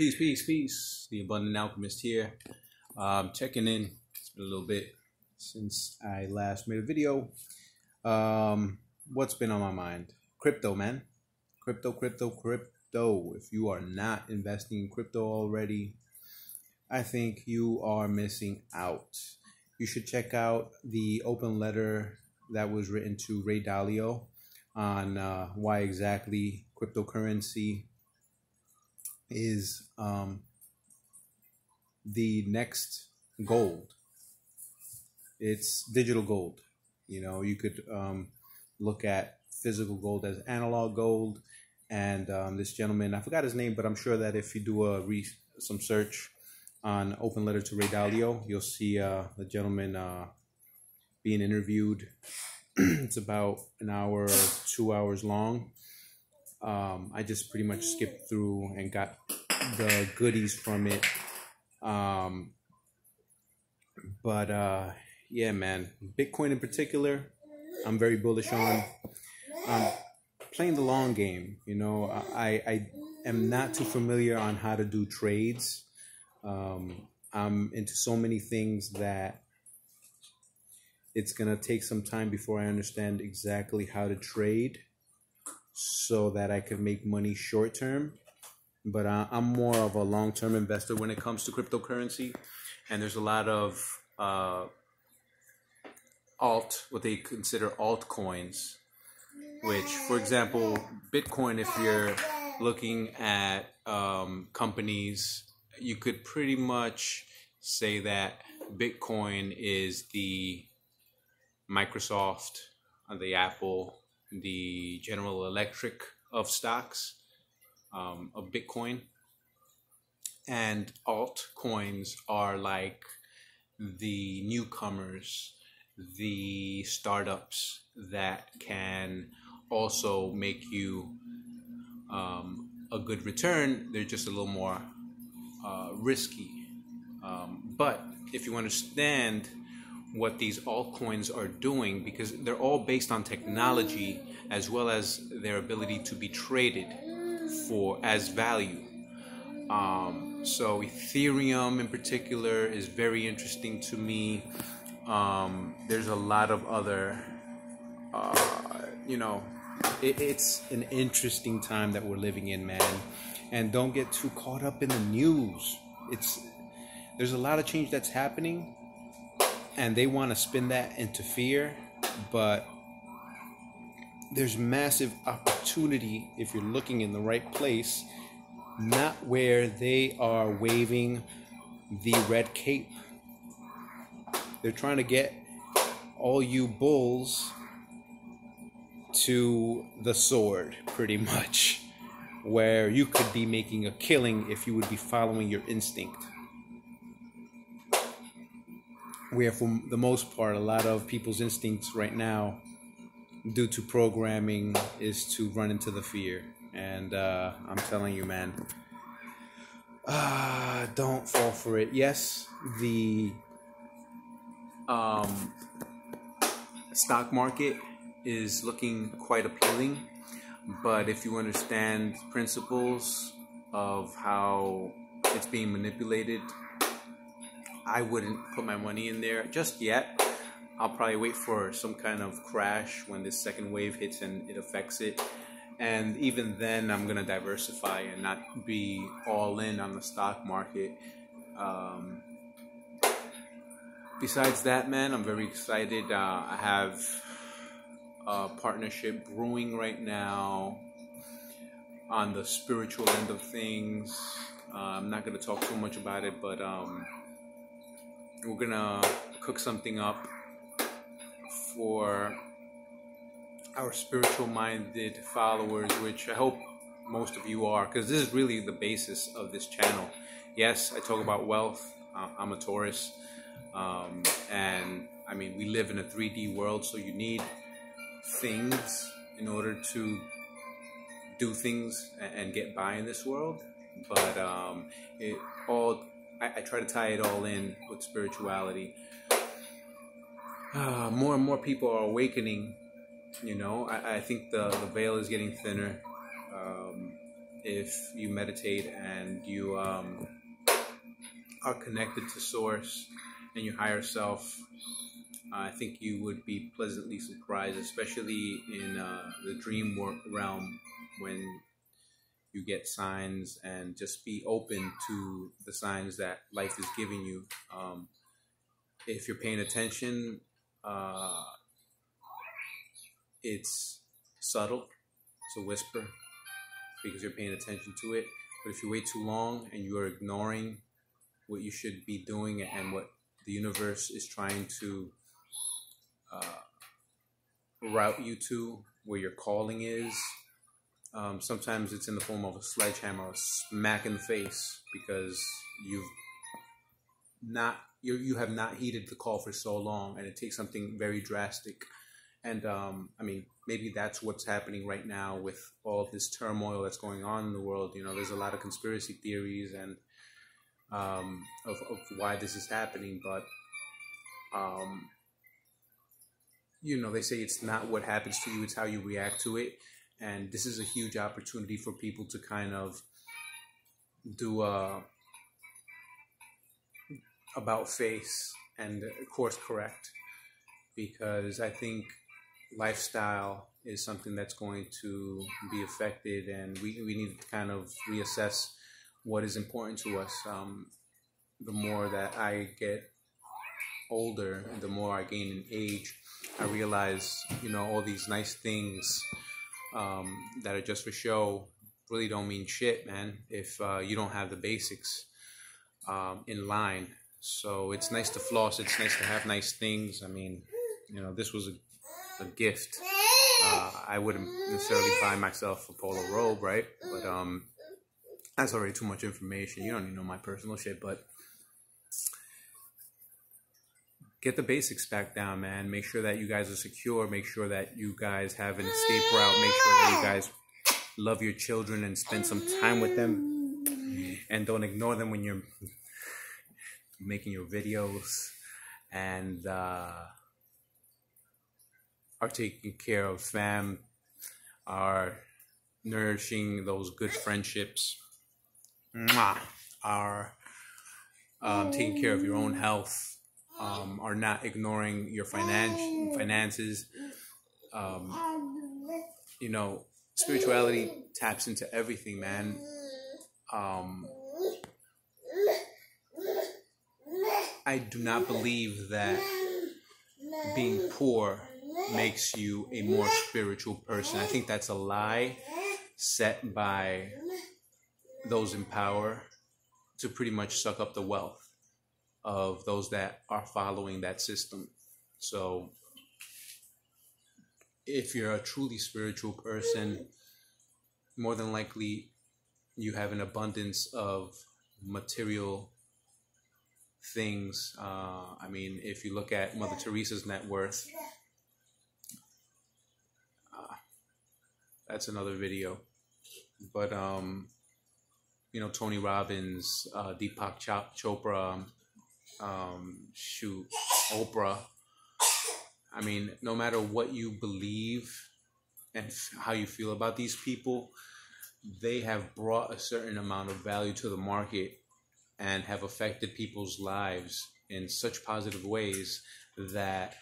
Peace, peace, peace. The Abundant Alchemist here. Checking in. It's been a little bit since I last made a video. What's been on my mind? Crypto, man. Crypto. If you are not investing in crypto already, I think you are missing out. You should check out the open letter that was written to Ray Dalio on why exactly cryptocurrency is the next gold. It's digital gold. You know, you could look at physical gold as analog gold. And this gentleman, I forgot his name, but I'm sure that if you do some search on open letter to Ray Dalio, you'll see the gentleman being interviewed. It's about an hour, 2 hours long. I just pretty much skipped through and got the goodies from it. Yeah, man, Bitcoin in particular, I'm very bullish on. Playing the long game, you know, I am not too familiar on how to do trades. I'm into so many things that it's going to take some time before I understand exactly how to trade so that I can make money short term. But I'm more of a long-term investor when it comes to cryptocurrency. And there's a lot of what they consider altcoins, which, for example, Bitcoin, if you're looking at companies, you could pretty much say that Bitcoin is the Microsoft, the Apple, the General Electric of stocks, of Bitcoin. And altcoins are like the newcomers, the startups that can also make you a good return. They're just a little more risky. But if you understand what these altcoins are doing, because they're all based on technology as well as their ability to be traded for as value. So Ethereum in particular is very interesting to me. There's a lot of other, it's an interesting time that we're living in, man. And don't get too caught up in the news. There's a lot of change that's happening, and they want to spin that into fear, but there's massive opportunity if you're looking in the right place, not where they are waving the red cape. They're trying to get all you bulls to the sword, pretty much, where you could be making a killing if you would be following your instinct. Where, for the most part, a lot of people's instincts right now, due to programming, is to run into the fear. And I'm telling you, man, don't fall for it. Yes, the stock market is looking quite appealing, but if you understand principles of how it's being manipulated, I wouldn't put my money in there just yet. I'll probably wait for some kind of crash when this second wave hits and it affects it. And even then, I'm going to diversify and not be all in on the stock market. Besides that, man, I'm very excited. I have a partnership brewing right now on the spiritual end of things. I'm not going to talk too much about it, but we're going to cook something up for our spiritual minded followers, which I hope most of you are, because this is really the basis of this channel. Yes, I talk about wealth. I'm a Taurus. And I mean, we live in a 3D world, so you need things in order to do things and get by in this world. But I try to tie it all in with spirituality. More and more people are awakening. You know, I think the veil is getting thinner. if you meditate and you are connected to Source and your higher self. I think you would be pleasantly surprised, especially in the dream realm, when you get signs, and just be open to the signs that life is giving you. If you're paying attention, it's subtle, it's a whisper, because you're paying attention to it. But if you wait too long and you are ignoring what you should be doing and what the universe is trying to route you to, where your calling is, sometimes it's in the form of a sledgehammer or a smack in the face, because you have not heeded the call for so long, and it takes something very drastic. And I mean, maybe that's what's happening right now with all this turmoil that's going on in the world. You know, there's a lot of conspiracy theories and of why this is happening, but you know, they say it's not what happens to you, it's how you react to it. And this is a huge opportunity for people to kind of do about face and course correct, because I think lifestyle is something that's going to be affected, and we need to kind of reassess what is important to us. The more that I get older and the more I gain in age, I realize, you know, all these nice things that are just for show really don't mean shit, man, if you don't have the basics in line. So it's nice to floss, it's nice to have nice things. I mean, you know, this was a gift. I wouldn't necessarily buy myself a polo robe, right? But that's already too much information. You don't need to know my personal shit, but get the basics back down, man. Make sure that you guys are secure. Make sure that you guys have an escape route. Make sure that you guys love your children and spend some time with them. And don't ignore them when you're making your videos. And are taking care of fam. Are nourishing those good friendships. Are taking care of your own health. Are not ignoring your finances. You know, spirituality taps into everything, man. I do not believe that being poor makes you a more spiritual person. I think that's a lie set by those in power to pretty much suck up the wealth of those that are following that system. So if you're a truly spiritual person, more than likely you have an abundance of material things. I mean, if you look at Mother Teresa's net worth, that's another video. But you know, Tony Robbins, Deepak Chopra, Oprah. I mean, no matter what you believe and how you feel about these people, they have brought a certain amount of value to the market and have affected people's lives in such positive ways that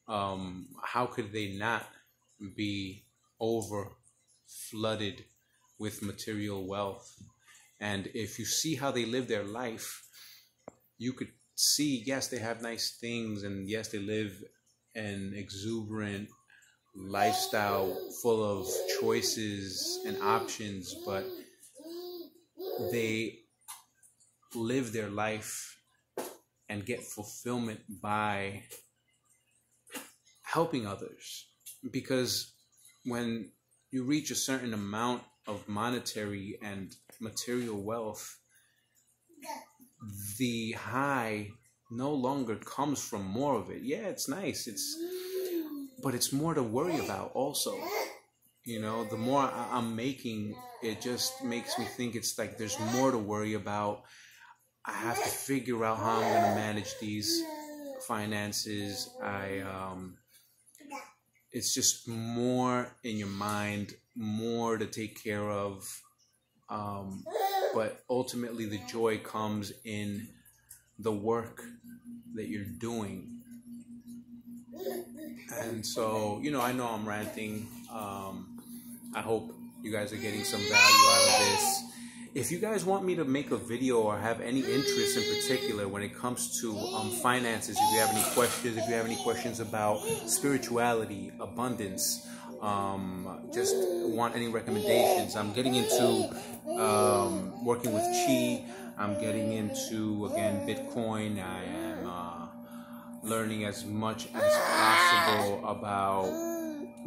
how could they not be over flooded with material wealth? And if you see how they live their life, you could see, yes, they have nice things, and yes, they live an exuberant lifestyle full of choices and options, but they live their life and get fulfillment by helping others. Because when you reach a certain amount of monetary and material wealth, the high no longer comes from more of it. Yeah, it's nice, but it's more to worry about also. You know, the more I'm making, it just makes me think it's like there's more to worry about. I have to figure out how I'm going to manage these finances. It's just more in your mind, more to take care of. But ultimately, the joy comes in the work that you're doing. And so, I know I'm ranting. I hope you guys are getting some value out of this. If you guys want me to make a video or have any interest in particular when it comes to finances, if you have any questions about spirituality, abundance, just want any recommendations. I'm getting into working with Chi. I'm getting into, again, Bitcoin. I am learning as much as possible about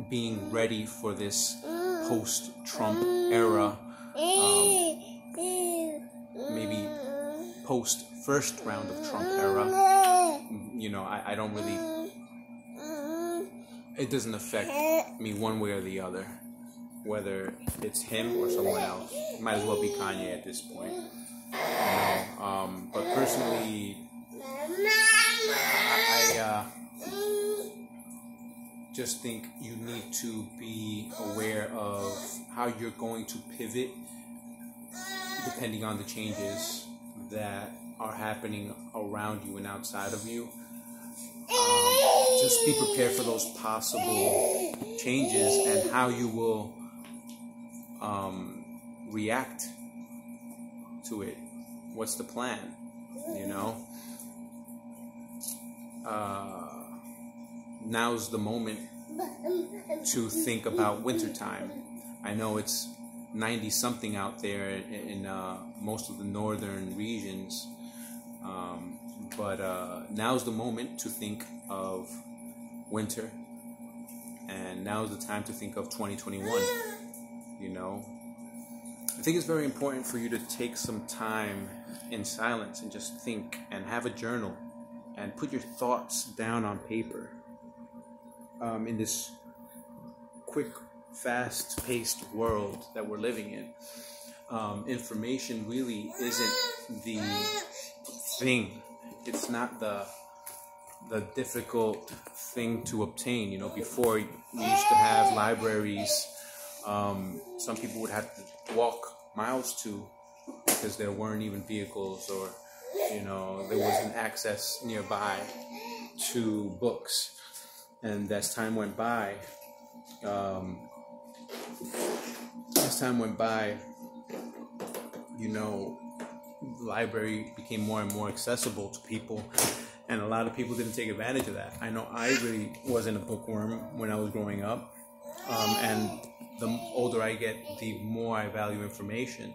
being ready for this post-Trump era. Maybe post first round of Trump era. I don't really, it doesn't affect me one way or the other, whether it's him or someone else. It might as well be Kanye at this point. But personally, I just think you need to be aware of how you're going to pivot depending on the changes that are happening around you and outside of you. Just be prepared for those possible changes and how you will react to it. What's the plan? Now's the moment to think about wintertime. I know it's 90 something out there in most of the northern regions, but now's the moment to think of winter, and now's the time to think of 2021. I think it's very important for you to take some time in silence and just think and have a journal and put your thoughts down on paper. In this quick, fast-paced world that we're living in, information really isn't the thing. It's not the difficult thing to obtain. Before we used to have libraries, some people would have to walk miles to, because there weren't even vehicles, or there wasn't access nearby to books. And as time went by, the library became more and more accessible to people, and a lot of people didn't take advantage of that. I know I really wasn't a bookworm when I was growing up, and the older I get, the more I value information.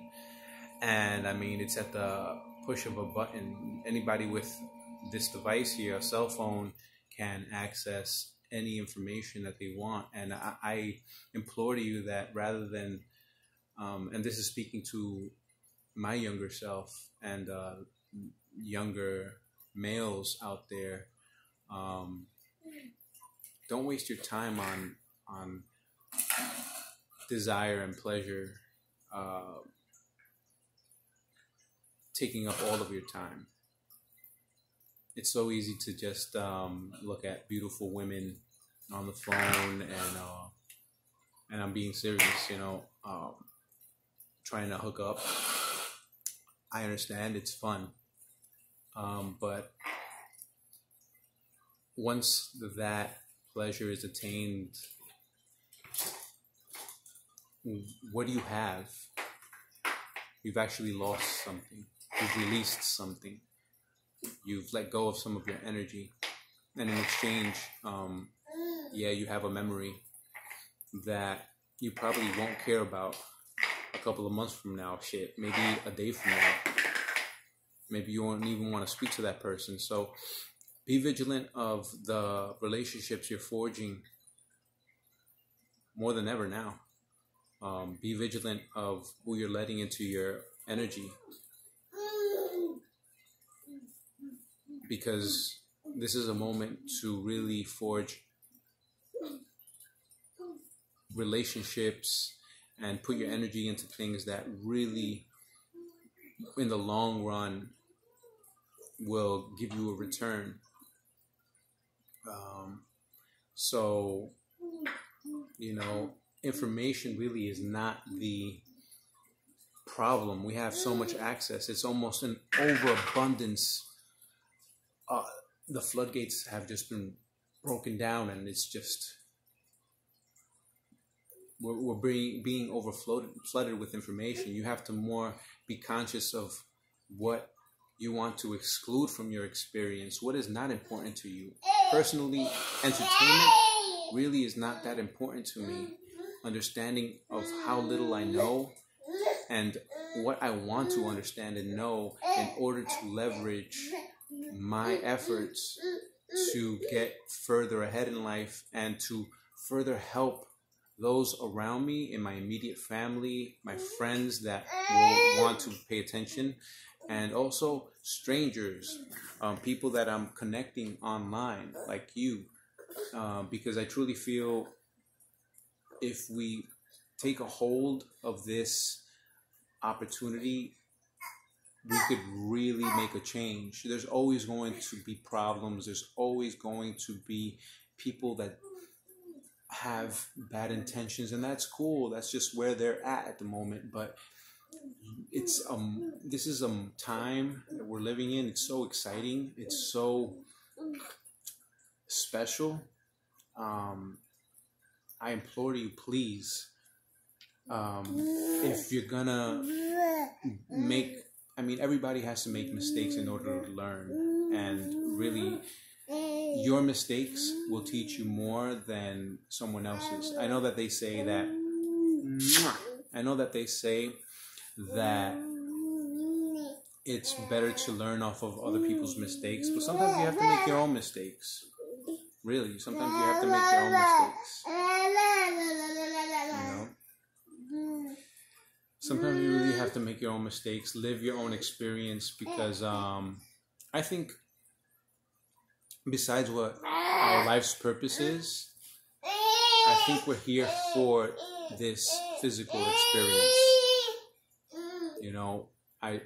And it's at the push of a button. Anybody with this device here, a cell phone, can access any information that they want. And I implore to you that rather than, and this is speaking to my younger self and younger males out there, don't waste your time on desire and pleasure taking up all of your time. It's so easy to just look at beautiful women on the phone, and I'm being serious, trying to hook up. I understand it's fun, but once that pleasure is attained, what do you have? You've actually lost something. You've released something. You've let go of some of your energy, and in exchange, you have a memory that you probably won't care about a couple of months from now. Shit, maybe a day from now. Maybe you won't even want to speak to that person. So be vigilant of the relationships you're forging more than ever now. Be vigilant of who you're letting into your energy, because this is a moment to really forge relationships and put your energy into things that really, in the long run, will give you a return. So, information really is not the problem. We have so much access. It's almost an overabundance. The floodgates have just been broken down, and it's just we're being flooded with information. You have to more be conscious of what you want to exclude from your experience, what is not important to you. Personally, entertainment really is not that important to me. Understanding of how little I know and what I want to understand and know in order to leverage my efforts to get further ahead in life and to further help those around me in my immediate family, my friends that will want to pay attention, and also strangers, people that I'm connecting online like you, because I truly feel if we take a hold of this opportunity, we could really make a change. There's always going to be problems. There's always going to be people that have bad intentions, and that's cool. That's just where they're at the moment. But it's this is a time that we're living in. It's so exciting. It's so special. I implore you, please, if you're gonna everybody has to make mistakes in order to learn, and really your mistakes will teach you more than someone else's. I know that they say that it's better to learn off of other people's mistakes, but sometimes you have to make your own mistakes. Really, sometimes you have to make your own mistakes. Sometimes you really have to make your own mistakes, live your own experience, because I think besides what our life's purpose is, I think we're here for this physical experience. I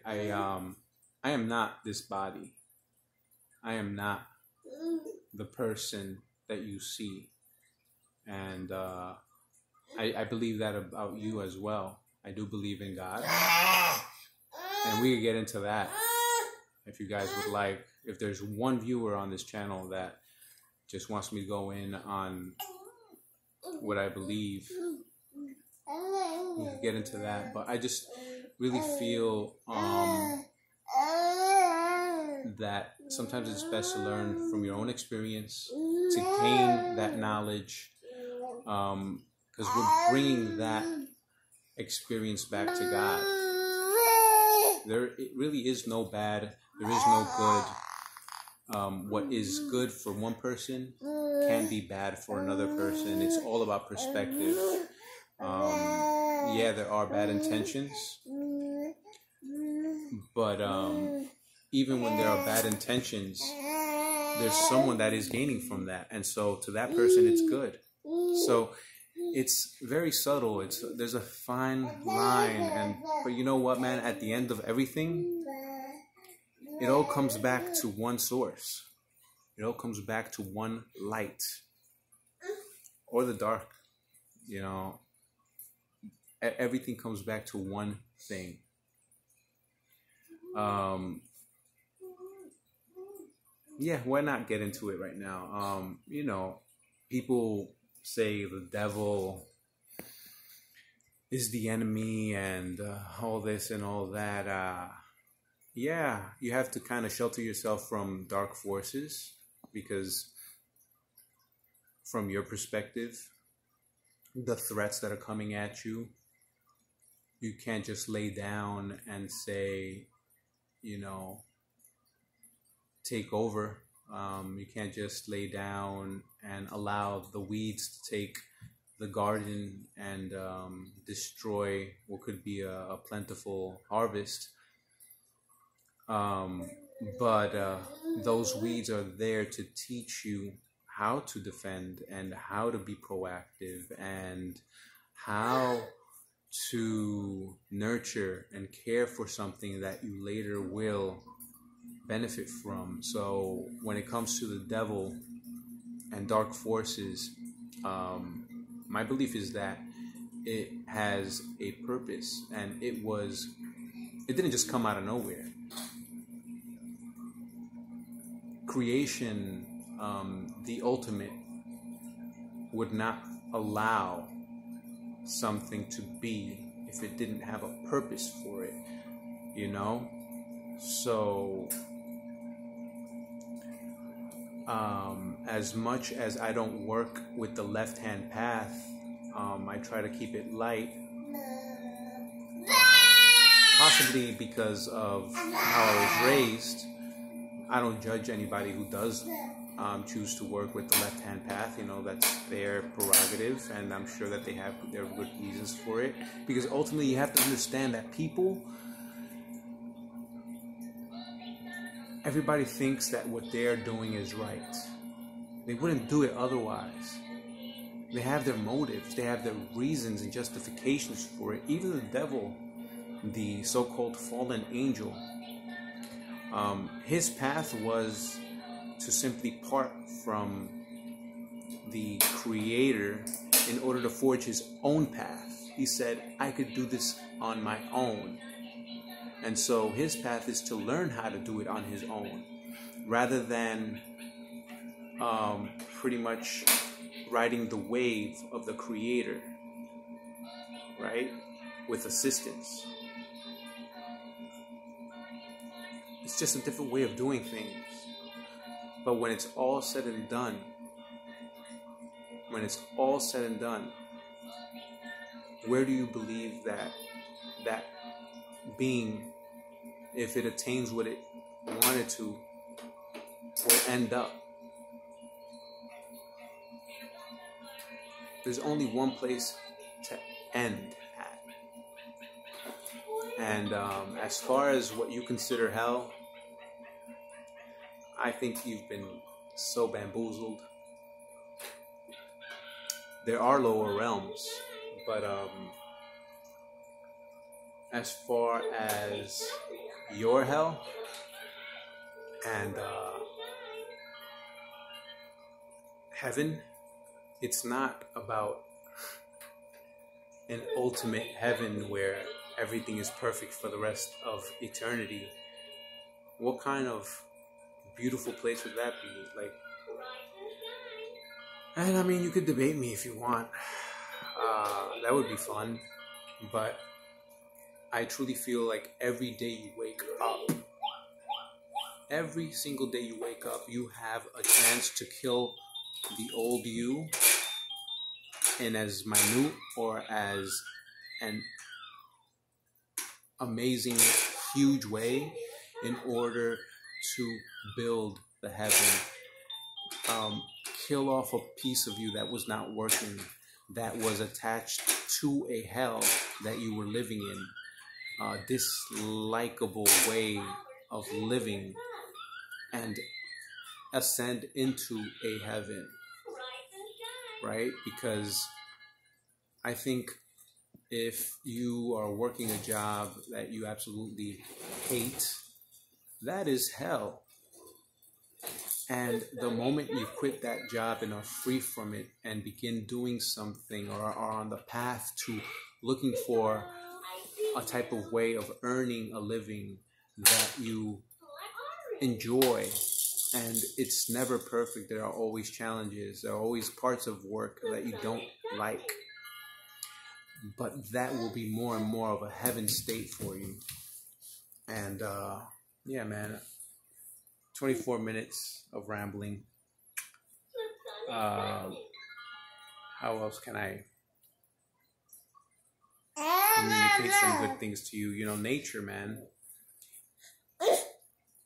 am not this body. I am not the person that you see. And I believe that about you as well. I do believe in God. And we could get into that if you guys would like. If there's one viewer on this channel that just wants me to go in on what I believe, we could get into that. But I just really feel that sometimes it's best to learn from your own experience, to gain that knowledge, because we're bringing that experience back to God. There really is no bad, there is no good. What is good for one person can be bad for another person. It's all about perspective. Yeah, there are bad intentions, but even when there are bad intentions, there's someone that is gaining from that, and so to that person it's good. So it's very subtle. There's a fine line, but you know what, man? At the end of everything, it all comes back to one source. It all comes back to one light, or the dark. Everything comes back to one thing. Yeah, why not get into it right now? People say the devil is the enemy and all this and all that. Yeah, you have to kind of shelter yourself from dark forces, because from your perspective, the threats that are coming at you, you can't just lay down and say, take over. You can't just lay down and allow the weeds to take the garden and destroy what could be a plentiful harvest. But those weeds are there to teach you how to defend and how to be proactive and how to nurture and care for something that you later will benefit from. So when it comes to the devil and dark forces, my belief is that it has a purpose, and it didn't just come out of nowhere. Creation, the ultimate, would not allow something to be if it didn't have a purpose for it, you know? So, as much as I don't work with the left-hand path, I try to keep it light, possibly because of how I was raised. I don't judge anybody who does choose to work with the left-hand path. You know, that's their prerogative, and I'm sure that they have their good reasons for it. Because ultimately, you have to understand that everybody thinks that what they're doing is right. They wouldn't do it otherwise. They have their motives, they have their reasons and justifications for it. Even the devil, the so-called fallen angel, his path was to simply part from the Creator in order to forge his own path. He said, I could do this on my own. And so his path is to learn how to do it on his own, rather than pretty much riding the wave of the Creator, right? With assistance. It's just a different way of doing things. But when it's all said and done, where do you believe that being, if it attains what it wanted to, will end up? There's only one place to end at. And as far as what you consider hell, I think you've been so bamboozled. There are lower realms, but as far as your hell and heaven, it's not about an ultimate heaven where everything is perfect for the rest of eternity. What kind of beautiful place would that be? Like, and I mean, you could debate me if you want. That would be fun. But I truly feel like every day you wake up, every single day you wake up, you have a chance to kill the old you in as minute or as an amazing, huge way in order to build the heaven. Kill off a piece of you that was not working, that was attached to a hell that you were living in. Dislikable way of living, and ascend into a heaven, right? Because I think if you are working a job that you absolutely hate, that is hell. And the moment you quit that job and are free from it and begin doing something, or are on the path to looking for a type of way of earning a living that you enjoy, and it's never perfect, there are always challenges, there are always parts of work that you don't like, but that will be more and more of a heaven state for you. And yeah, man, 24 minutes of rambling. How else can I communicate some good things to you? You know, nature, man.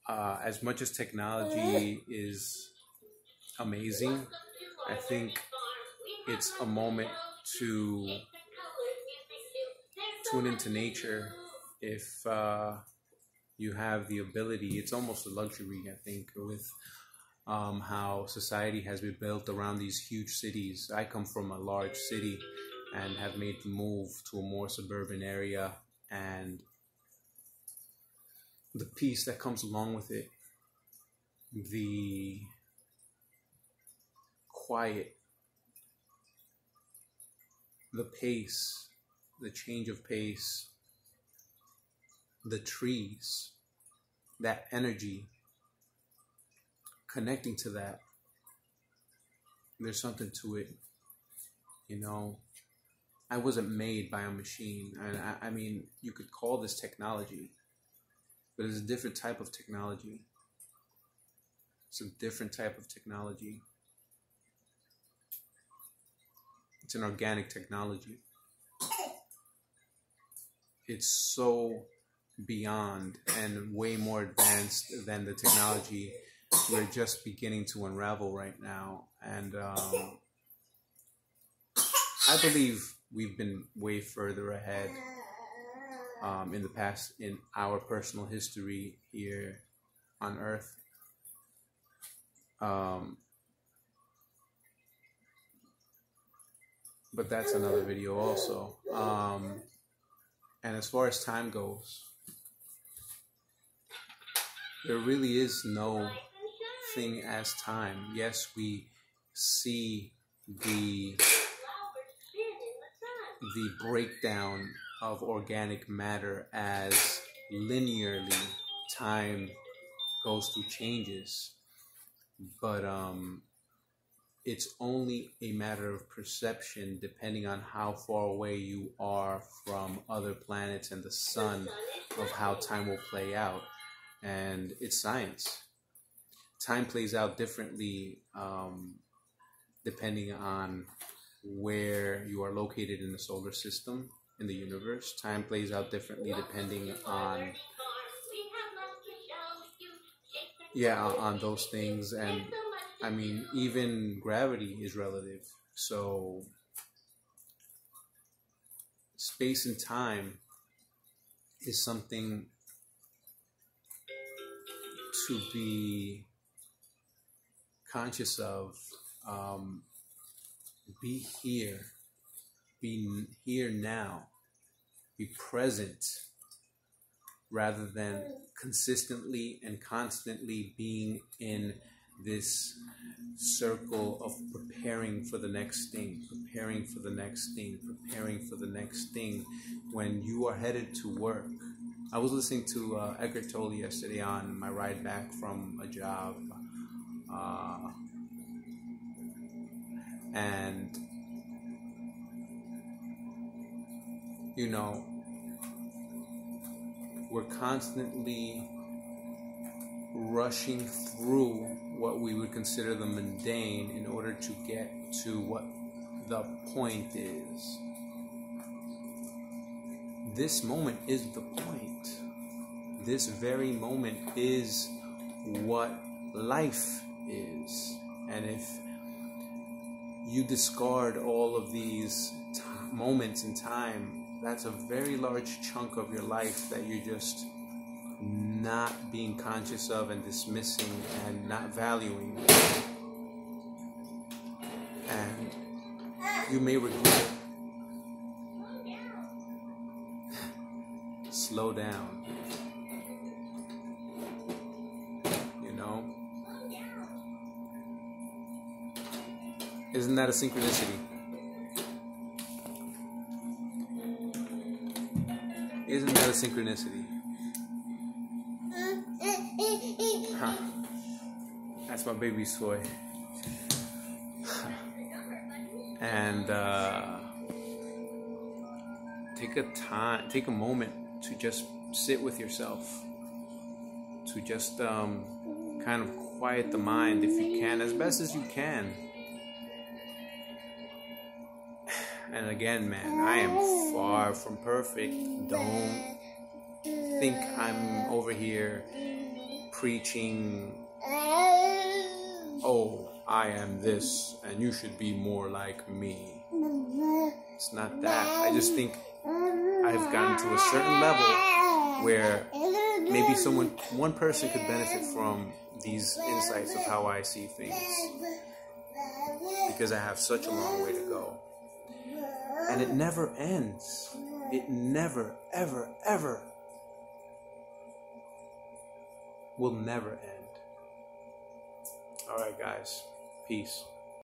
As much as technology is amazing, I think it's a moment to tune into nature. If you have the ability, it's almost a luxury, I think, with how society has been built around these huge cities. I come from a large city and have made the move to a more suburban area, and the peace that comes along with it, the quiet the pace, the change of pace, the trees, that energy, connecting to that, there's something to it. You know, I wasn't made by a machine. And I mean, you could call this technology, but it's a different type of technology. It's a different type of technology. It's an organic technology. It's so beyond and way more advanced than the technology we're just beginning to unravel right now. And I believe we've been way further ahead in the past, in our personal history here on Earth. But that's another video also. And as far as time goes, there really is no thing as time. Yes, we see the breakdown of organic matter as linearly time goes through changes, but it's only a matter of perception depending on how far away you are from other planets and the sun of how time will play out. And it's science. Time plays out differently depending on where you are located in the solar system, in the universe. Time plays out differently depending on on those things. And I mean, even gravity is relative. So space and time is something to be conscious of. Be here now, be present, rather than consistently and constantly being in this circle of preparing for the next thing, preparing for the next thing, preparing for the next thing, when you are headed to work. I was listening to Eckhart Tolle yesterday on my ride back from a job, and you know, we're constantly rushing through what we would consider the mundane in order to get to what the point is. This moment is the point. This very moment is what life is. And if you discard all of these moments in time, that's a very large chunk of your life that you're just not being conscious of and dismissing and not valuing. And you may regret it. Slow down. You know? Isn't that a synchronicity? Isn't that a synchronicity? Huh. That's my baby's toy. And take a moment to just sit with yourself, to just kind of quiet the mind if you can, as best as you can. And again, man, I am far from perfect. Don't think I'm over here preaching, oh, I am this and you should be more like me. It's not that. I just think I've gotten to a certain level where maybe one person could benefit from these insights of how I see things, because I have such a long way to go. And it never ends. It never, ever, ever will never end. All right, guys. Peace.